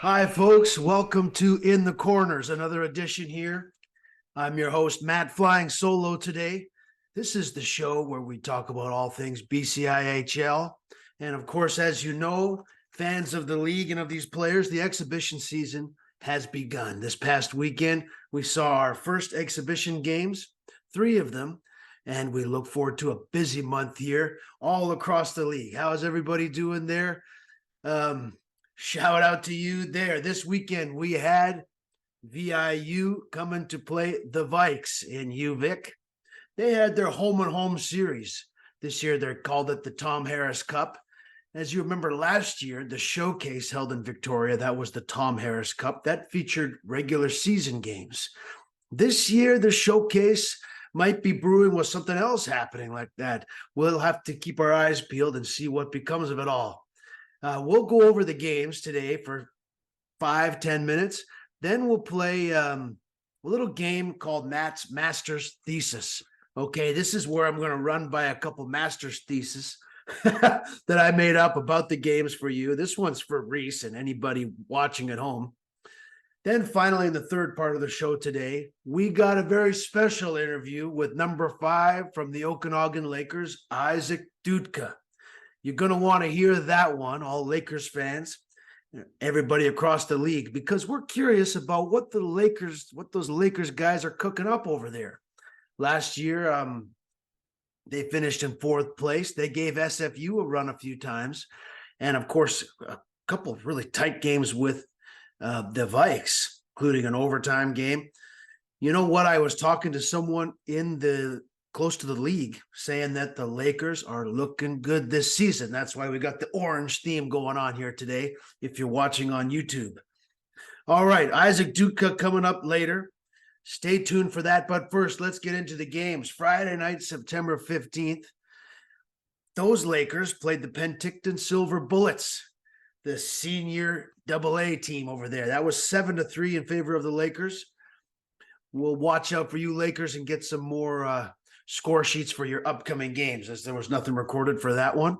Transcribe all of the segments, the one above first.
Hi, folks. Welcome to In the Corners, another edition here. I'm your host, Matt, flying solo today. This is the show where we talk about all things BCIHL. And of course, as you know, fans of the league and of these players, the exhibition season has begun. This past weekend, we saw our first exhibition games, 3 of them, and we look forward to a busy month here all across the league. How is everybody doing there? Shout out to you there. This weekend we had VIU coming to play the Vikes in UVic. They had their home and home series. This year they called it the Tom Harris Cup. As you remember last year, the showcase held in Victoria, that was the Tom Harris Cup. That featured regular season games. This year, the showcase might be brewing with something else happening like that. We'll have to keep our eyes peeled and see what becomes of it all. We'll go over the games today for 5-10 minutes. Then we'll play a little game called Matt's Master's Thesis. Okay, this is where I'm going to run by a couple Master's Thesis that I made up about the games for you. This one's for Reese and anybody watching at home. Then finally, in the third part of the show today, we got a very special interview with number 5 from the Okanagan Lakers, Isaac Dudka. You're going to want to hear that one, all Lakers fans, everybody across the league, because we're curious about what those Lakers guys are cooking up over there. Last year, they finished in 4th place. They gave SFU a run a few times. And of course, a couple of really tight games with the Vikes, including an overtime game. You know what? I was talking to someone close to the league saying that the Lakers are looking good this season. That's why we got the orange theme going on here today, if you're watching on YouTube. All right, Isaac Dudka coming up later. Stay tuned for that. But first, let's get into the games. Friday night, September 15th, those Lakers played the Penticton Silver Bullets, the senior AA team over there. That was 7-3 in favor of the Lakers. We'll watch out for you Lakers and get some more score sheets for your upcoming games, as there was nothing recorded for that one.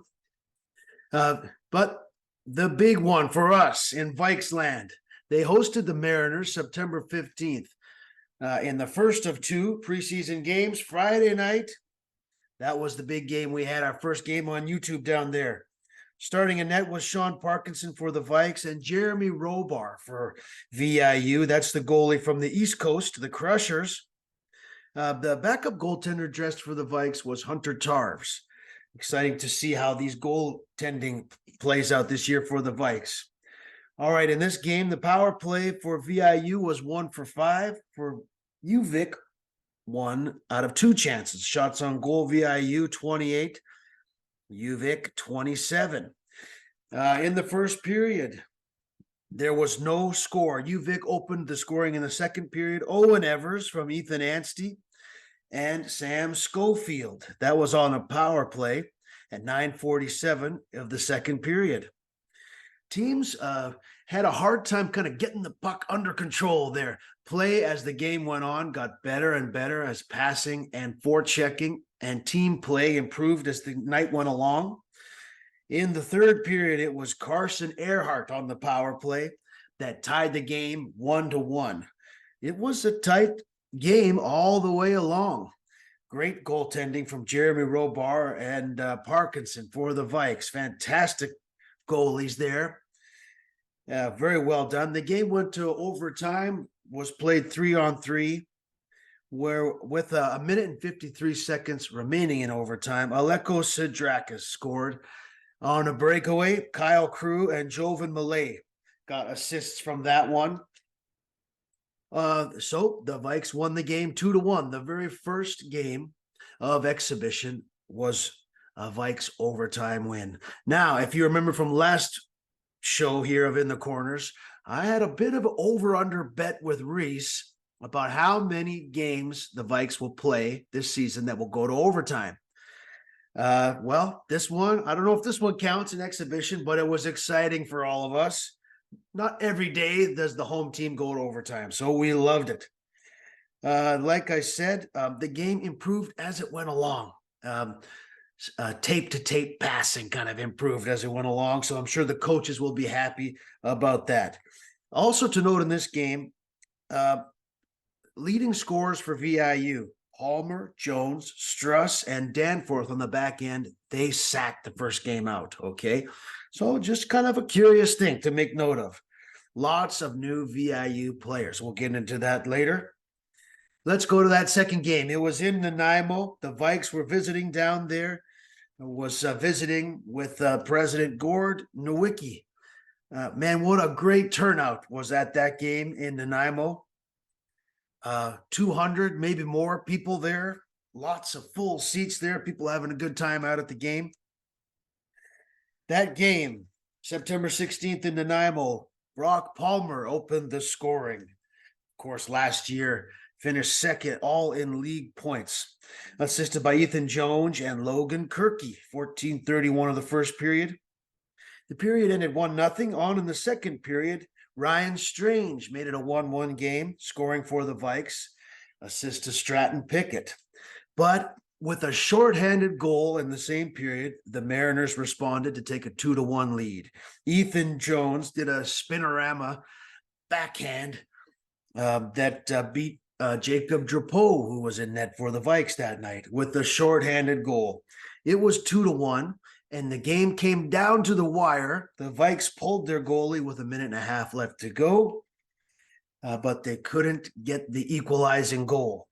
But the big one for us in Vikes land, they hosted the Mariners September 15th in the first of 2 preseason games. Friday night, that was the big game. We had our first game on YouTube down there. Starting in net was Sean Parkinson for the Vikes and Jeremy Robar for VIU. That's the goalie from the East Coast, the Crushers. The backup goaltender dressed for the Vikes was Hunter Tarves. Exciting to see how these goaltending plays out this year for the Vikes. All right, in this game, the power play for VIU was 1 for 5. For UVic, 1 out of 2 chances. Shots on goal, VIU 28, UVic 27. In the first period, there was no score. UVic opened the scoring in the second period. Owen Evers from Ethan Anstey and Sam Schofield. That was on a power play at 9:47 of the second period. Teams had a hard time kind of getting the puck under control there. Play as the game went on got better and better as passing and forechecking and team play improved as the night went along. In the third period, it was Carson Earhart on the power play that tied the game 1-1. It was a tight game all the way along. Great goaltending from Jeremy Robar and Parkinson for the Vikes. Fantastic goalies there. Very well done. The game went to overtime, was played 3-on-3, where with a minute and 53 seconds remaining in overtime, Aleko Sidrakis scored on a breakaway. Kyle Crew and Jovan Malay got assists from that one. So the Vikes won the game 2-1. The very first game of exhibition was a Vikes overtime win. Now, if you remember from last show here of In the Corners, I had a bit of an over-under bet with Reese about how many games the Vikes will play this season that will go to overtime. Well, this one, I don't know if this one counts in exhibition, but it was exciting for all of us. Not every day does the home team go to overtime, so we loved it. Like I said, the game improved as it went along. Tape-to-tape passing kind of improved as it went along, so I'm sure the coaches will be happy about that. Also to note in this game, leading scorers for VIU, Palmer, Jones, Struss, and Danforth on the back end, they sacked the first game out, okay? So just kind of a curious thing to make note of. Lots of new VIU players. We'll get into that later. Let's go to that second game. It was in Nanaimo. The Vikes were visiting down there. Was visiting with President Gord Nowicki. Man, what a great turnout was at that game in Nanaimo. 200, maybe more people there. Lots of full seats there. People having a good time out at the game. That game, September 16th in Nanaimo, Brock Palmer opened the scoring. Of course, last year finished second all in league points, assisted by Ethan Jones and Logan Kirky, 14:31 of the first period. The period ended 1-0. On in the second period, Ryan Strange made it a 1-1 game, scoring for the Vikes, assist to Stratton Pickett. But with a shorthanded goal in the same period, the Mariners responded to take a 2-1 lead. Ethan Jones did a spinorama backhand that beat Jacob Drapeau, who was in net for the Vikes that night, with the shorthanded goal. It was 2-1, and the game came down to the wire. The Vikes pulled their goalie with a minute and a half left to go, but they couldn't get the equalizing goal.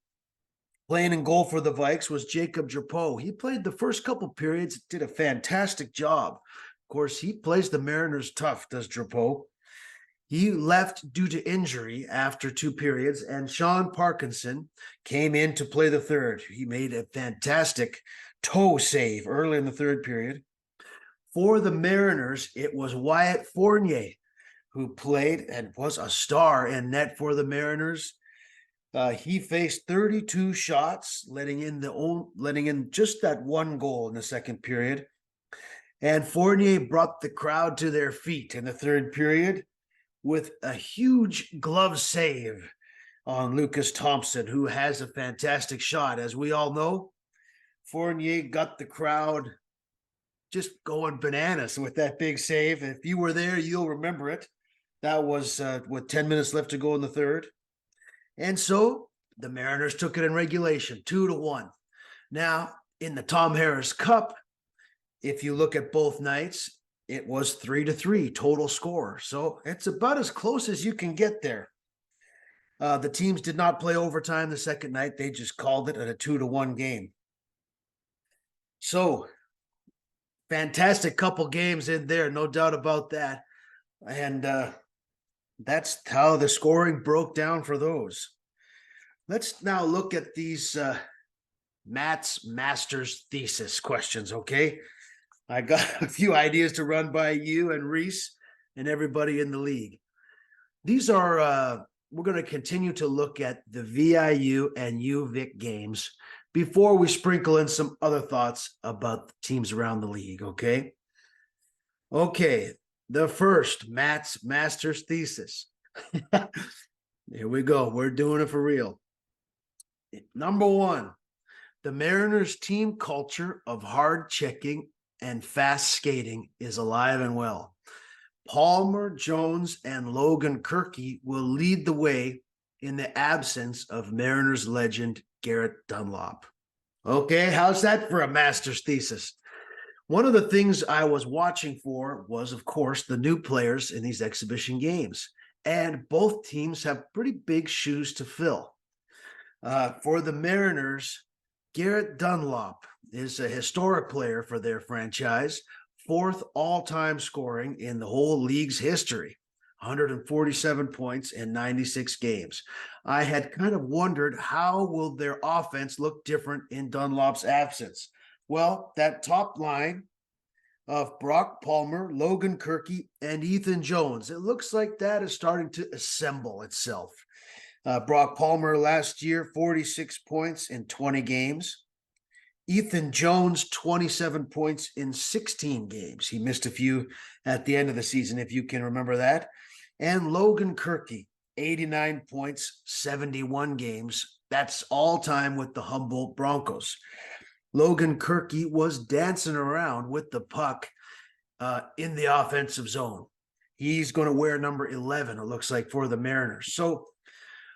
Playing in goal for the Vikes was Jacob Drapeau. He played the first couple periods, did a fantastic job. Of course, he plays the Mariners tough, does Drapeau. He left due to injury after 2 periods, and Sean Parkinson came in to play the third. He made a fantastic toe save early in the third period. For the Mariners, it was Wyatt Fournier who played and was a star in net for the Mariners. He faced 32 shots, letting in just that one goal in the second period. And Fournier brought the crowd to their feet in the third period with a huge glove save on Lucas Thompson, who has a fantastic shot. As we all know, Fournier got the crowd just going bananas with that big save. If you were there, you'll remember it. That was with 10 minutes left to go in the third. And so the Mariners took it in regulation, 2-1. Now, in the Tom Harris Cup, if you look at both nights, it was 3-3 total score. So it's about as close as you can get there. The teams did not play overtime the second night. They just called it a 2-1 game. So fantastic couple games in there, no doubt about that. And that's how the scoring broke down for those. Let's now look at these Matt's master's thesis questions, okay? I got a few ideas to run by you and Reese and everybody in the league. These are, we're going to continue to look at the VIU and UVic games before we sprinkle in some other thoughts about the teams around the league, okay? Okay, the first, Matt's master's thesis. Here we go. We're doing it for real. Number 1, the Mariners team culture of hard checking and fast skating is alive and well. Palmer, Jones, and Logan Kirky will lead the way in the absence of Mariners legend Garrett Dunlop. Okay, how's that for a master's thesis? One of the things I was watching for was, of course, the new players in these exhibition games. And both teams have pretty big shoes to fill. For the Mariners, Garrett Dunlop is a historic player for their franchise, 4th all-time scoring in the whole league's history, 147 points in 96 games. I had kind of wondered, how will their offense look different in Dunlop's absence? Well, that top line of Brock Palmer, Logan Kirky, and Ethan Jones, it looks like that is starting to assemble itself. Brock Palmer last year, 46 points in 20 games. Ethan Jones, 27 points in 16 games. He missed a few at the end of the season, if you can remember that. And Logan Kirky, 89 points, 71 games. That's all time with the Humboldt Broncos. Logan Kirky was dancing around with the puck in the offensive zone. He's going to wear number 11, it looks like, for the Mariners. So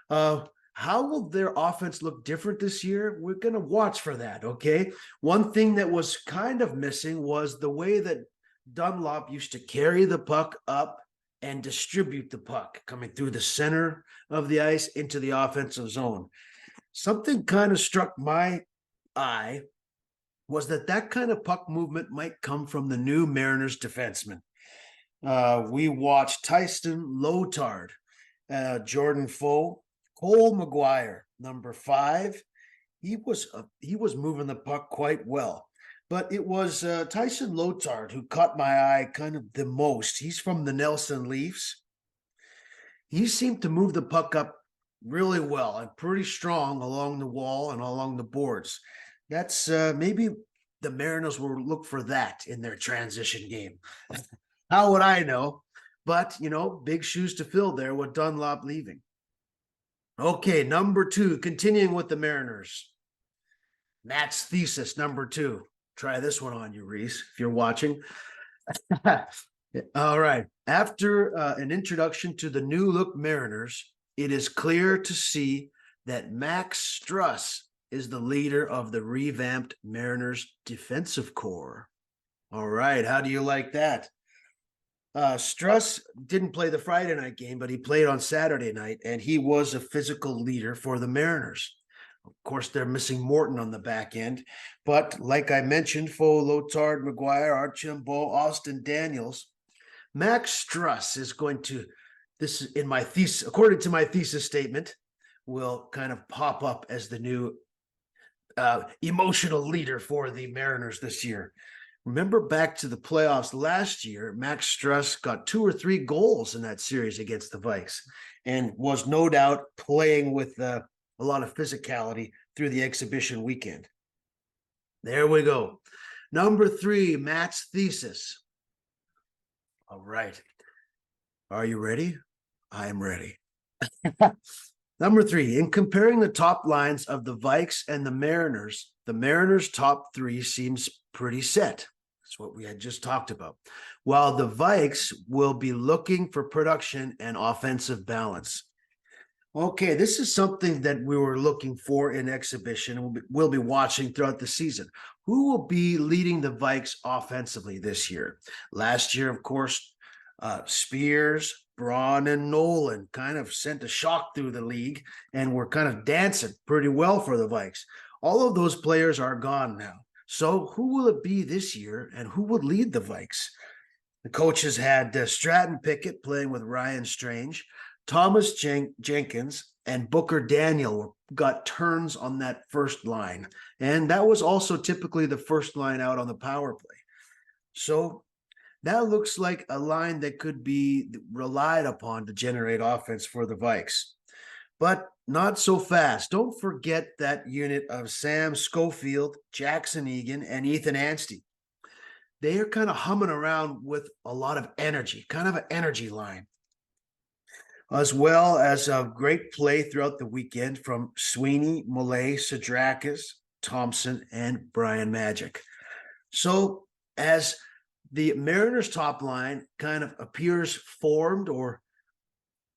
how will their offense look different this year? We're going to watch for that, okay? One thing that was kind of missing was the way that Dunlop used to carry the puck up and distribute the puck coming through the center of the ice into the offensive zone. Something kind of struck my eye was that kind of puck movement might come from the new Mariners defenseman. We watched Tyson Lotard, Jordan Foe, Cole McGuire, number 5. He was moving the puck quite well. But it was Tyson Lotard who caught my eye kind of the most. He's from the Nelson Leafs. He seemed to move the puck up really well and pretty strong along the wall and along the boards. That's maybe the Mariners will look for that in their transition game. How would I know? But, big shoes to fill there with Dunlop leaving. Okay, number 2, continuing with the Mariners. Matt's thesis, number 2. Try this one on you, Reese, if you're watching. All right. After an introduction to the new look Mariners, it is clear to see that Max Struss is the leader of the revamped Mariners defensive core. All right. How do you like that? Struss didn't play the Friday night game, but he played on Saturday night, and he was a physical leader for the Mariners. Of course, they're missing Morton on the back end, but like I mentioned, Foe, Lotard, McGuire, Archambault, Austin Daniels, Max Struss is going to, this is in my thesis, according to my thesis statement, will kind of pop up as the new emotional leader for the Mariners this year. Remember back to the playoffs last year, Max Struss got 2 or 3 goals in that series against the Vikes and was no doubt playing with a lot of physicality through the exhibition weekend. There we go. Number 3, Matt's thesis. All right. Are you ready? I am ready. Number 3, in comparing the top lines of the Vikes and the Mariners' top 3 seems pretty set. That's what we had just talked about. While the Vikes will be looking for production and offensive balance. Okay, this is something that we were looking for in exhibition and we'll be watching throughout the season. Who will be leading the Vikes offensively this year? Last year, of course, Spears, Braun, and Nolan kind of sent a shock through the league and were kind of dancing pretty well for the Vikes. All of those players are gone now. So who will it be this year and who would lead the Vikes? The coaches had Stratton Pickett playing with Ryan Strange, Thomas Jenkins and Booker Daniel got turns on that first line. And that was also typically the first line out on the power play. So that looks like a line that could be relied upon to generate offense for the Vikes. But not so fast. Don't forget that unit of Sam Schofield, Jackson Egan, and Ethan Anstey. They are kind of humming around with a lot of energy, kind of an energy line. As well as a great play throughout the weekend from Sweeney, Millay, Sadrakis, Thompson, and Brian Magic. So as the Mariners' top line kind of appears formed or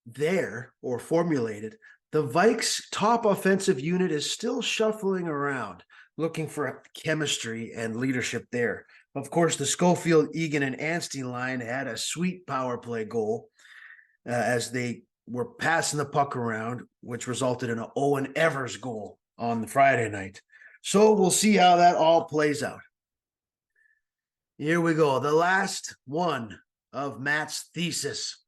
there or formulated, the Vikes' top offensive unit is still shuffling around, looking for chemistry and leadership there. Of course, the Schofield, Egan, and Anstey line had a sweet power play goal as they were passing the puck around, which resulted in an Owen Evers goal on the Friday night. So we'll see how that all plays out. Here we go. The last one of Matt's thesis.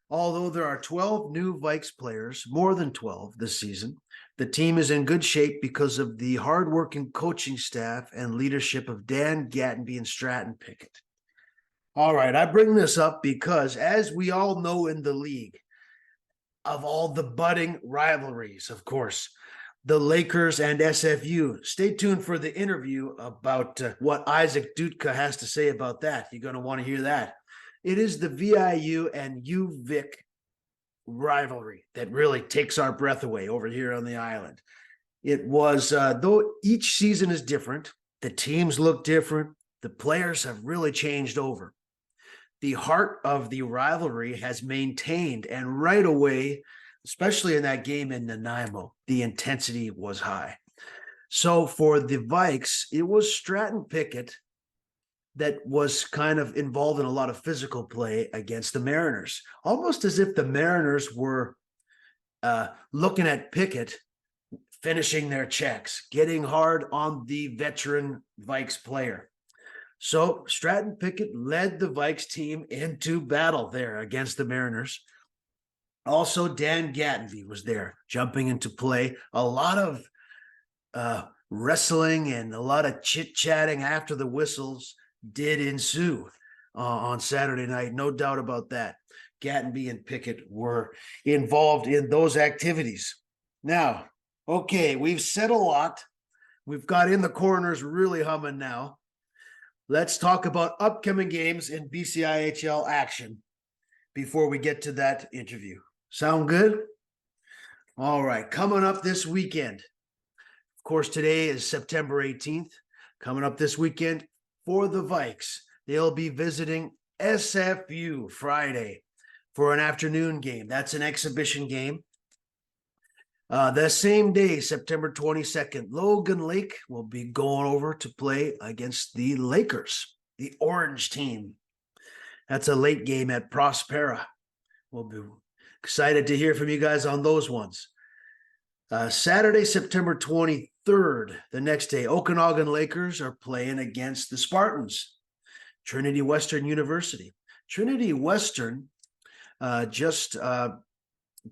Although there are 12 new Vikes players, more than 12 this season, the team is in good shape because of the hardworking coaching staff and leadership of Dan Gattenby and Stratton Pickett. All right, I bring this up because, as we all know in the league, of all the budding rivalries, of course, the Lakers and SFU. Stay tuned for the interview about what Isaac Dudka has to say about that. You're going to want to hear that. It is the VIU and UVic rivalry that really takes our breath away over here on the island. It was, though each season is different, the teams look different, the players have really changed over. the heart of the rivalry has maintained, and right away, especially in that game in Nanaimo, the intensity was high. So for the Vikes, it was Stratton Pickett that was kind of involved in a lot of physical play against the Mariners, almost as if the Mariners were looking at Pickett finishing their checks, getting hard on the veteran Vikes player. So Stratton Pickett led the Vikes team into battle there against the Mariners. Also, Dan Gattenby was there, jumping into play. A lot of wrestling and a lot of chit-chatting after the whistles did ensue on Saturday night. No doubt about that. Gattenby and Pickett were involved in those activities. Now, okay, we've said a lot. We've got In the Corners really humming now. Let's talk about upcoming games in BCIHL action before we get to that interview. Sound good? All right, coming up this weekend. Of course, today is September 18th. Coming up this weekend for the Vikes, they'll be visiting SFU Friday for an afternoon game. That's an exhibition game. The same day, September 22nd, Logan Lake will be going over to play against the Lakers, the Orange team. That's a late game at Prospera. We'll be excited to hear from you guys on those ones. Saturday, September 23rd, the next day, Okanagan Lakers are playing against the Spartans, Trinity Western University. Trinity Western just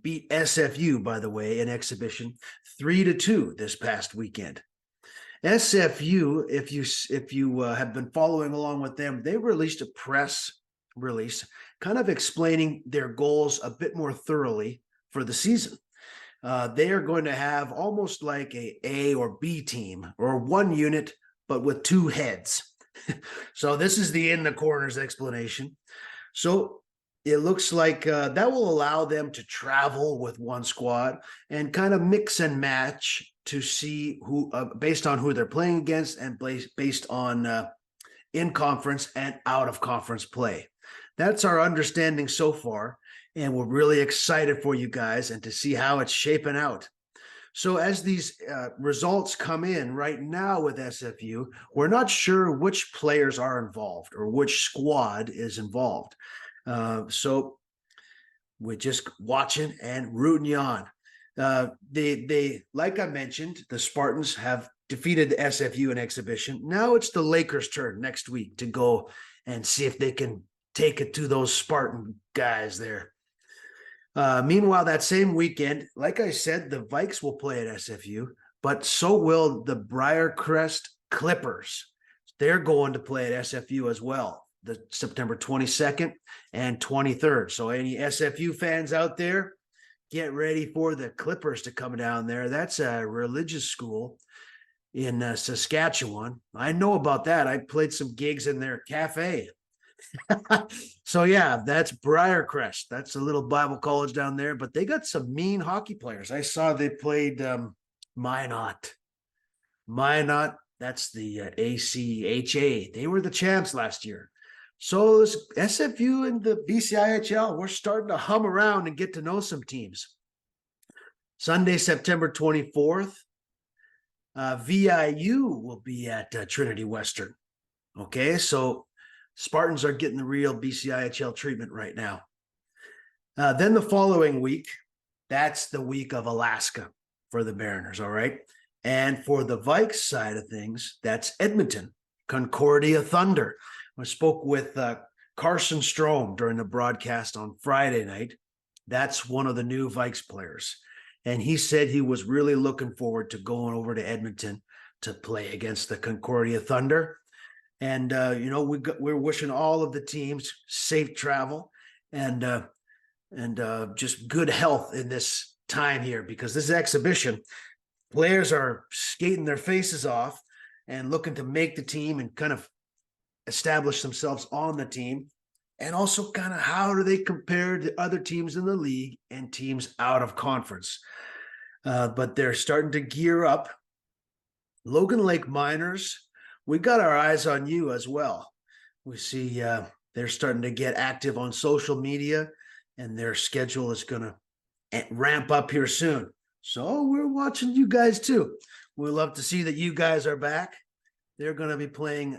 beat SFU, by the way, in exhibition 3-2 this past weekend. SFU, if you have been following along with them, they released a press release kind of explaining their goals a bit more thoroughly for the season. They are going to have almost like A or B team, or one unit, but with two heads. So this is the In the Corners explanation. So it looks like that will allow them to travel with one squad and kind of mix and match to see who, based on who they're playing against and based on in-conference and out-of-conference play. That's our understanding so far, and we're really excited for you guys and to see how it's shaping out. So as these results come in right now with SFU, we're not sure which players are involved or which squad is involved. So we're just watching and rooting you on. They like I mentioned, the Spartans have defeated the SFU in exhibition. Now it's the Lakers' turn next week to go and see if they can take it to those Spartan guys there. Meanwhile, that same weekend, like I said, the Vikes will play at SFU, but so will the Briarcrest Clippers. They're going to play at SFU as well, the September 22nd and 23rd. So any SFU fans out there, get ready for the Clippers to come down there. That's a religious school in Saskatchewan. I know about that. I played some gigs in their cafe. So yeah, that's Briarcrest. That's a little Bible college down there, but they got some mean hockey players. I saw they played Minot. That's the ACHA. They were the champs last year. So this SFU and the BCIHL, we're starting to hum around and get to know some teams. Sunday, September 24th, VIU will be at Trinity Western. Okay, so Spartans are getting the real BCIHL treatment right now. Then the following week, that's the week of Alaska for the Mariners, all right? And for the Vikes side of things, that's Edmonton, Concordia Thunder. I spoke with Carson Strom during the broadcast on Friday night. That's one of the new Vikes players. And he said he was really looking forward to going over to Edmonton to play against the Concordia Thunder. And, we're wishing all of the teams safe travel and just good health in this time here, because this exhibition, players are skating their faces off and looking to make the team and kind of establish themselves on the team. And also kind of how do they compare to other teams in the league and teams out of conference. But they're starting to gear up. Logan Lake Miners, we got our eyes on you as well. We see they're starting to get active on social media, and their schedule is going to ramp up here soon. So we're watching you guys too. We love to see that you guys are back. They're going to be playing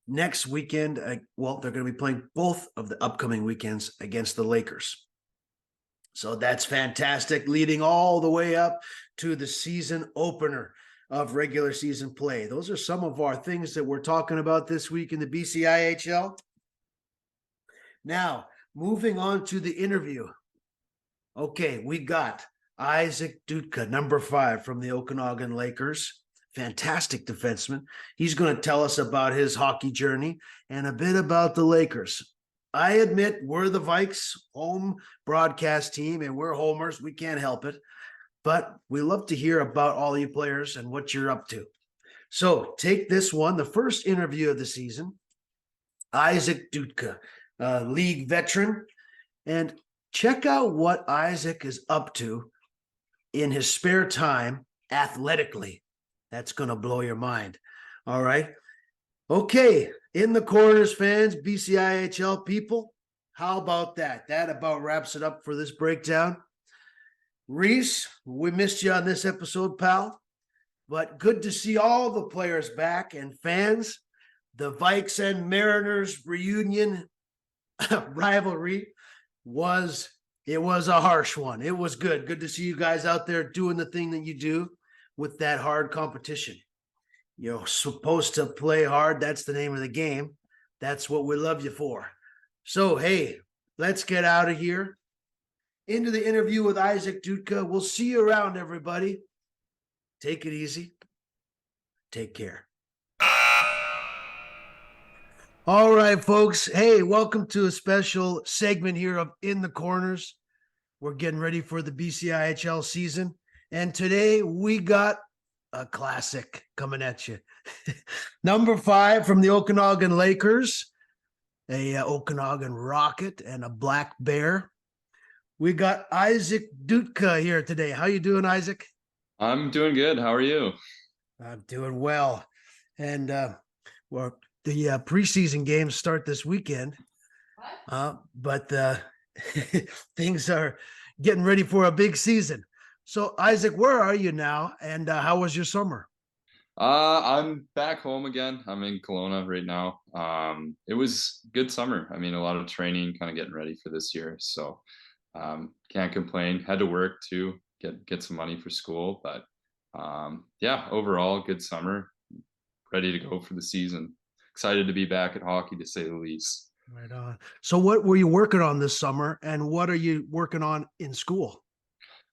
next weekend. Well, they're going to be playing both of the upcoming weekends against the Lakers. So that's fantastic, leading all the way up to the season opener of regular season play. Those are some of our things that we're talking about this week in the BCIHL. Now, moving on to the interview. Okay, we got Isaac Dudka, number 5 from the Okanagan Lakers. Fantastic defenseman. He's going to tell us about his hockey journey and a bit about the Lakers. I admit we're the Vikes home broadcast team and we're homers. We can't help it. But we love to hear about all you players and what you're up to. So take this one, the first interview of the season. Isaac Dudka, league veteran. And check out what Isaac is up to in his spare time athletically. That's going to blow your mind. All right. Okay. In the corners, fans, BCIHL people. How about that? That about wraps it up for this breakdown. Reese, we missed you on this episode, pal. But good to see all the players back, and fans. The Vikes and Mariners reunion rivalry was a harsh one. It was good. Good to see you guys out there doing the thing that you do with that hard competition. You're supposed to play hard. That's the name of the game. That's what we love you for. So, hey, let's get out of here. Into the interview with Isaac Dudka. We'll see you around, everybody. Take it easy. Take care. All right, folks. Hey, welcome to a special segment here of In the Corners. We're getting ready for the BCIHL season. And today we got a classic coming at you. Number 5 from the Okanagan Lakers, a Okanagan Rocket and a Black Bear. We got Isaac Dudka here today. How you doing, Isaac? I'm doing good. How are you? I'm doing well. And well, the preseason games start this weekend, but things are getting ready for a big season. So, Isaac, where are you now, and how was your summer? I'm back home again. I'm in Kelowna right now. It was good summer. I mean, a lot of training, kind of getting ready for this year. So, can't complain. Had to work too, get some money for school, but yeah, overall, good summer. Ready to go for the season. Excited to be back at hockey, to say the least. Right on. So, what were you working on this summer, and what are you working on in school?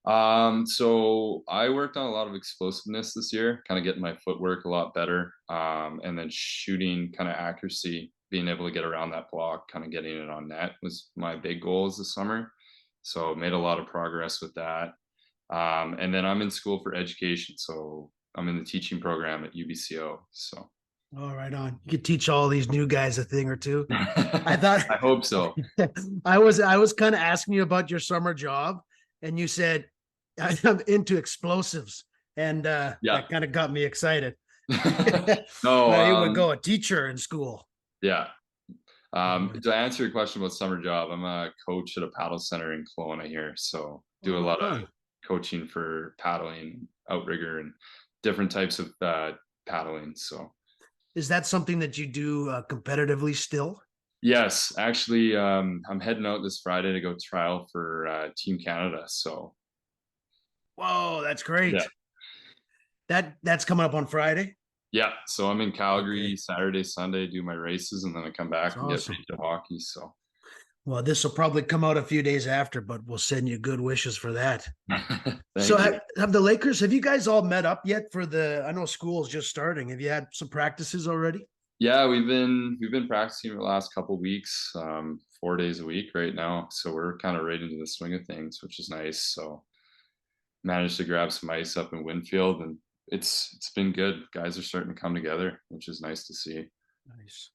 So I worked on a lot of explosiveness this year, kind of getting my footwork a lot better. And then shooting kind of accuracy, being able to get around that block, kind of getting it on net was my big goals this summer. So made a lot of progress with that. And then I'm in school for education. So I'm in the teaching program at UBCO. So. All right on. You could teach all these new guys a thing or two. I thought I hope so. I was kind of asking you about your summer job, and you said I'm into explosives, and that kind of got me excited. No, here we go, a teacher in school. Yeah. To answer your question about summer job, I'm a coach at a paddle center in Kelowna here, so do a lot of coaching for paddling, outrigger, and different types of paddling. So, is that something that you do competitively still? Yes, actually, I'm heading out this Friday to go trial for Team Canada. So, whoa, that's great. Yeah. That's coming up on Friday. Yeah, so I'm in Calgary Saturday, Sunday, do my races, and then I come back and get ready to hockey. So, well, this will probably come out a few days after, but we'll send you good wishes for that. So, have the Lakers? Have you guys all met up yet for the? I know school's just starting. Have you had some practices already? Yeah, we've been practicing the last couple of weeks, 4 days a week right now. So we're kind of right into the swing of things, which is nice. So managed to grab some ice up in Winfield, and it's been good. Guys are starting to come together, which is nice to see. Nice.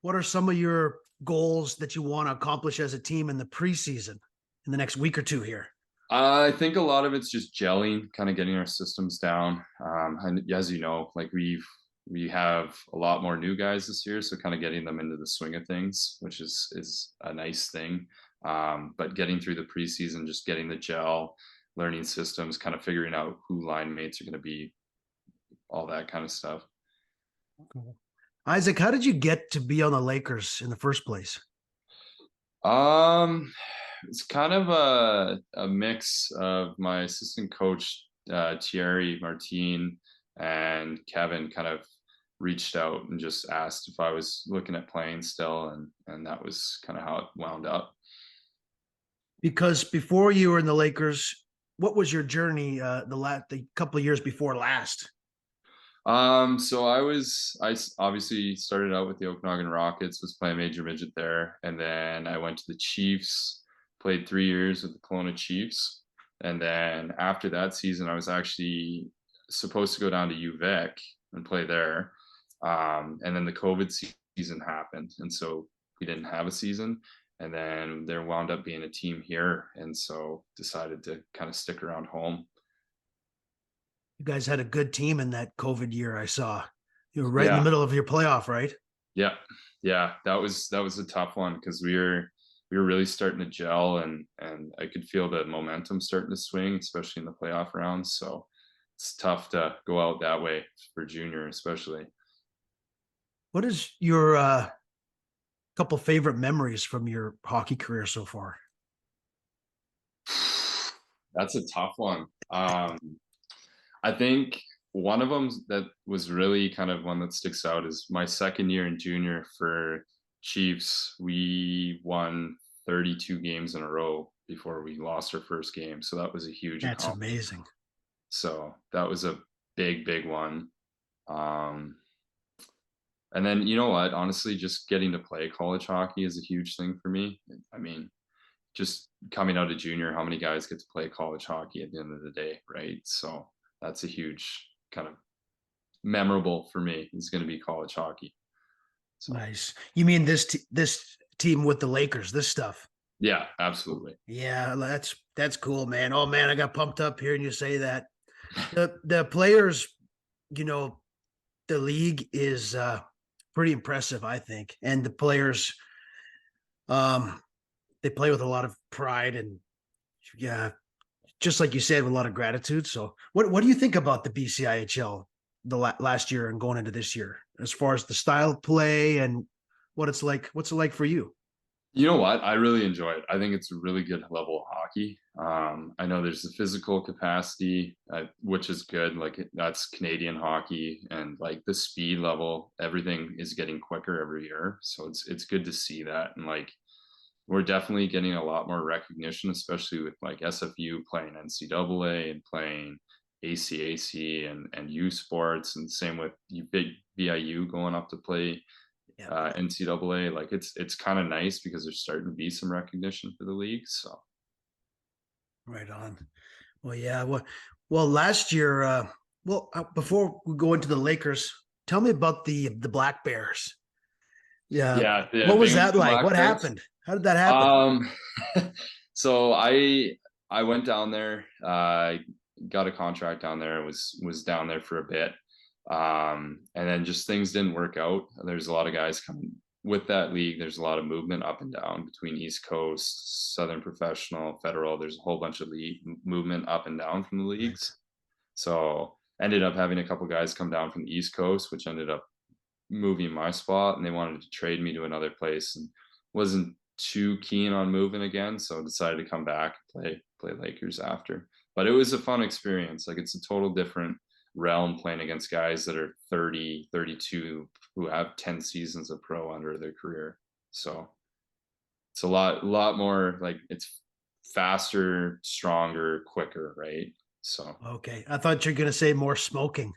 What are some of your goals that you want to accomplish as a team in the preseason in the next week or two here? I think a lot of it's just gelling, kind of getting our systems down. And as you know, like we've we have a lot more new guys this year, so kind of getting them into the swing of things, which is a nice thing. But getting through the preseason, just getting the gel, learning systems, kind of figuring out who line mates are going to be, all that kind of stuff. Cool. Isaac, how did you get to be on the Lakers in the first place? It's kind of a mix of my assistant coach, Thierry Martin, and Kevin kind of reached out and just asked if I was looking at playing still, and that was kind of how it wound up. Because before you were in the Lakers, what was your journey the couple of years before last? So I obviously started out with the Okanagan Rockets, was playing major midget there, and then I went to the Chiefs, played 3 years with the Kelowna Chiefs, and then after that season, I was actually supposed to go down to UVic and play there, and then the COVID season happened, and so we didn't have a season, and then there wound up being a team here, and so decided to kind of stick around home. You guys had a good team in that COVID year. I saw you were right in the Yeah. middle of your playoff, right? Yeah, yeah, that was a tough one because we were really starting to gel, and I could feel the momentum starting to swing, especially in the playoff rounds. So it's tough to go out that way for junior, especially. What is your couple favorite memories from your hockey career so far? That's a tough one. I think one of them that was really kind of one that sticks out is my second year in junior for Chiefs. We won 32 games in a row before we lost our first game. So that was a huge That's accomplishment. amazing. So that was a big one. Um, and then, you know what? Honestly, just getting to play college hockey is a huge thing for me. I mean, just coming out of junior, how many guys get to play college hockey at the end of the day, right? So that's a huge kind of memorable for me. Is going to be college hockey. So Nice. You mean this team with the Lakers, this stuff? yeah, absolutely. Yeah, that's cool, man. Oh man, I got pumped up hearing you say that. The players, you know, the league is pretty impressive, I think. And the players they play with a lot of pride and yeah, just like you said, with a lot of gratitude. So what do you think about the BCIHL last year and going into this year as far as the style of play and what's it like for you? You know what? I really enjoy it. I think it's a really good level of hockey. I know there's the physical capacity, which is good. Like that's Canadian hockey, and like the speed level, everything is getting quicker every year. So it's good to see that, and like we're definitely getting a lot more recognition, especially with like SFU playing NCAA and playing ACAC and U Sports, and same with big VIU going up to play Yeah, NCAA. Like it's kind of nice because there's starting to be some recognition for the league. So right on. Well, yeah. Well, last year, before we go into the Lakers, tell me about the Black Bears. Yeah. yeah, the What was that Binghamton like? Black What Bears. happened? How did that happen? Um, so I went down there. Got a contract down there. Was down there for a bit. And then just things didn't work out. There's a lot of guys coming with that league. There's a lot of movement up and down between East Coast, Southern Professional, Federal. There's a whole bunch of league movement up and down from the Right. leagues. So ended up having a couple guys come down from the East Coast, which ended up moving my spot, and they wanted to trade me to another place, and wasn't too keen on moving again. So I decided to come back and play Lakers after. But it was a fun experience. Like it's a total different realm playing against guys that are 30, 32, who have 10 seasons of pro under their career. So it's a lot more like it's faster, stronger, quicker, right? So Okay. I thought you were gonna say more smoking.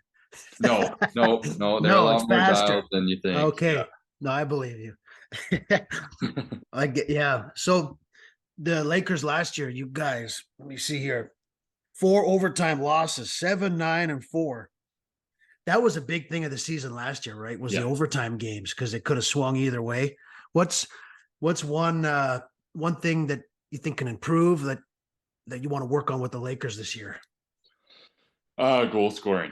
no, they're a No, it's lot more faster. dialed than you think. Okay. No, I believe you. Yeah. Yeah. So the Lakers last year, you guys, let me see here. 4 overtime losses, 7, 9, and 4. That was a big thing of the season last year, right? Was the Yeah. overtime games because it could have swung either way. What's one thing that you think can improve that you want to work on with the Lakers this year? Goal scoring.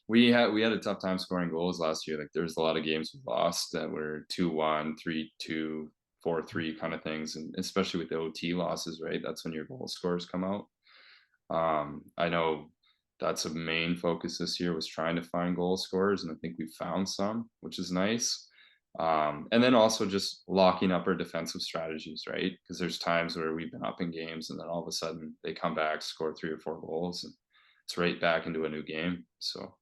We had a tough time scoring goals last year. Like there's a lot of games we lost that were 2-1, 3-2, 4-3 kind of things, and especially with the OT losses, right? That's when your goal scores come out. I know that's a main focus this year was trying to find goal scorers, and I think we found some, which is nice. And then also just locking up our defensive strategies, right? Because there's times where we've been up in games and then all of a sudden they come back, score 3 or 4 goals, and it's right back into a new game. So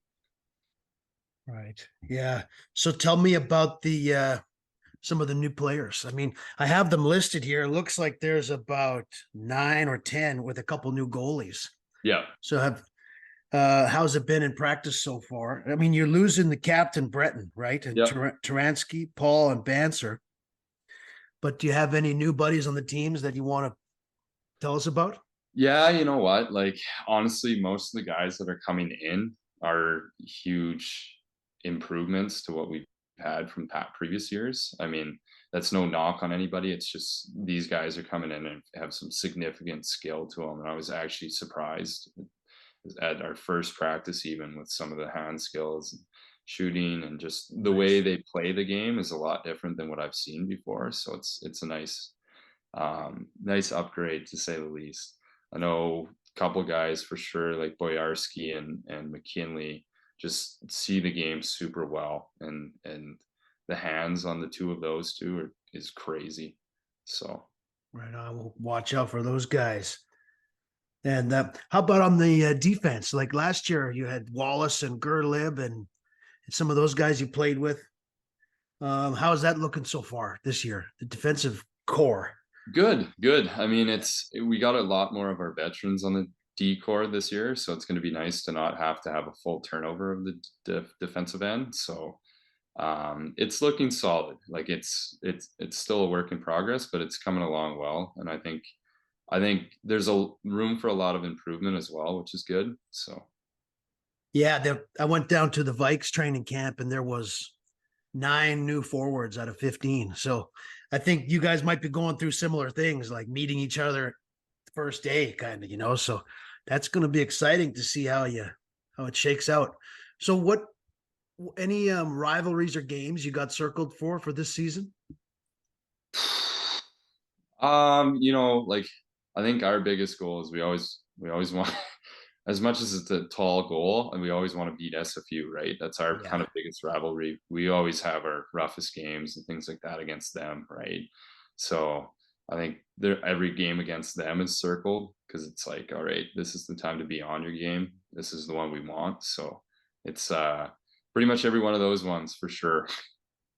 Right. Yeah. So tell me about the some of the new players. I mean, I have them listed here. It looks like there's about 9 or 10 with a couple new goalies. yeah, So have how's it been in practice so far? I mean, you're losing the captain Breton, right? And yep. Taransky, Paul, and Banser. But do you have any new buddies on the teams that you want to tell us about? Yeah, you know what? Like honestly, most of the guys that are coming in are huge improvements to what we've had from previous years. I mean, that's no knock on anybody. It's just these guys are coming in and have some significant skill to them. And I was actually surprised at our first practice, even with some of the hand skills and shooting and just the way Nice. they play the game is a lot different than what I've seen before. So it's a nice upgrade to say the least. I know a couple guys for sure, like Boyarski and McKinley, just see the game super well, and the hands on the two of those two is crazy. So Right on. We'll watch out for those guys. And how about on the defense? Like last year, you had Wallace and Gerlib and some of those guys you played with. How is that looking so far this year? The defensive core. good. I mean, we got a lot more of our veterans on the D core this year, so it's going to be nice to not have to have a full turnover of the defensive end. So it's looking solid. Like it's still a work in progress, but it's coming along well, and I think there's a room for a lot of improvement as well, which is good. So Yeah, I went down to the Vikes training camp and there was 9 new forwards out of 15. So I think you guys might be going through similar things, like meeting each other the first day, kind of, So that's going to be exciting to see how it shakes out. So what any rivalries or games you got circled for this season? like I think our biggest goal is we always want as much as it's a tall goal, and we always want to beat SFU, right? That's our kind Yeah. of biggest rivalry. We always have our roughest games and things like that against them, right? So I think every game against them is circled because it's like, all right, this is the time to be on your game. This is the one we want. So it's pretty much every one of those ones for sure.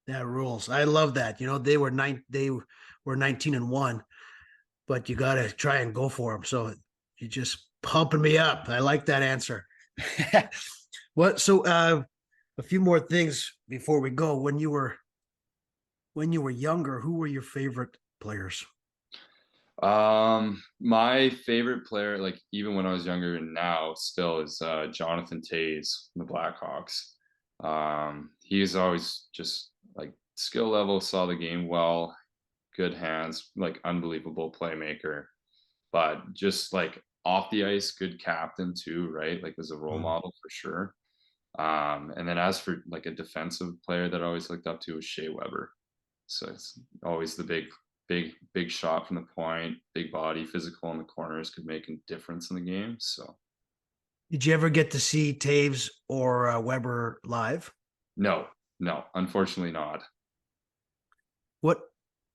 That rules. I love that. They were 19-1, but you got to try and go for them. So you just pumping me up. I like that answer. What? So a few more things before we go. When you were younger, who were your favorite players? My favorite player, like even when I was younger and now still, is Jonathan Tays from the Blackhawks. He's always just like skill level, saw the game well, good hands, like unbelievable playmaker, but just like off the ice, good captain too, right? Like was a role Mm. model for sure. And then as for like a defensive player that I always looked up to was Shea Weber. So it's always the big shot from the point, big body, physical in the corners, could make a difference in the game. So Did you ever get to see Taves or Weber live? no, no, unfortunately not. What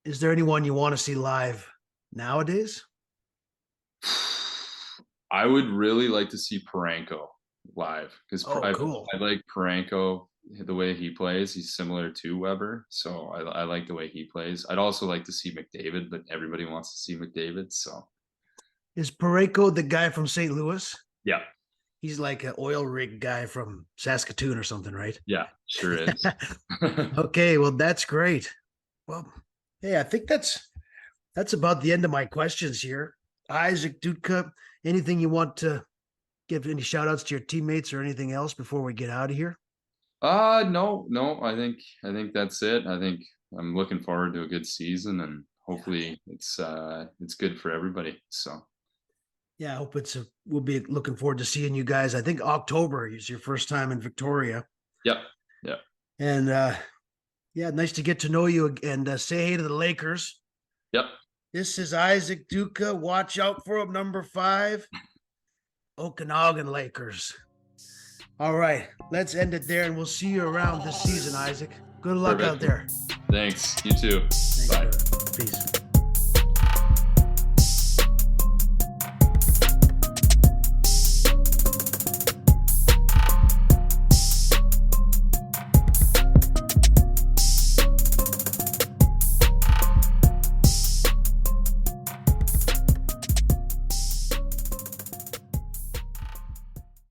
is there anyone you want to see live nowadays? I would really like to see Parenko live because Oh, cool. I like Parenko the way he plays. He's similar to Weber, so I like the way he plays. I'd also like to see McDavid, but everybody wants to see McDavid. So Is Pareko the guy from St. Louis? yeah, He's like an oil rig guy from Saskatoon or something, right? yeah, sure is. Okay, well, that's great. Well, hey, I think that's about the end of my questions here. Isaac Dudka, anything you want to give any shout outs to your teammates or anything else before we get out of here? No. I think that's it. I think I'm looking forward to a good season, and hopefully it's good for everybody. So Yeah, I hope we'll be looking forward to seeing you guys. I think October is your first time in Victoria. Yep. Yeah. And yeah, nice to get to know you and say hey to the Lakers. Yep. This is Isaac Dudka. Watch out for him, number 5, Okanagan Lakers. All right, let's end it there, and we'll see you around this season, Isaac. Good luck Perfect. out there. Thanks. You too. Thanks, Bye. brother. Peace.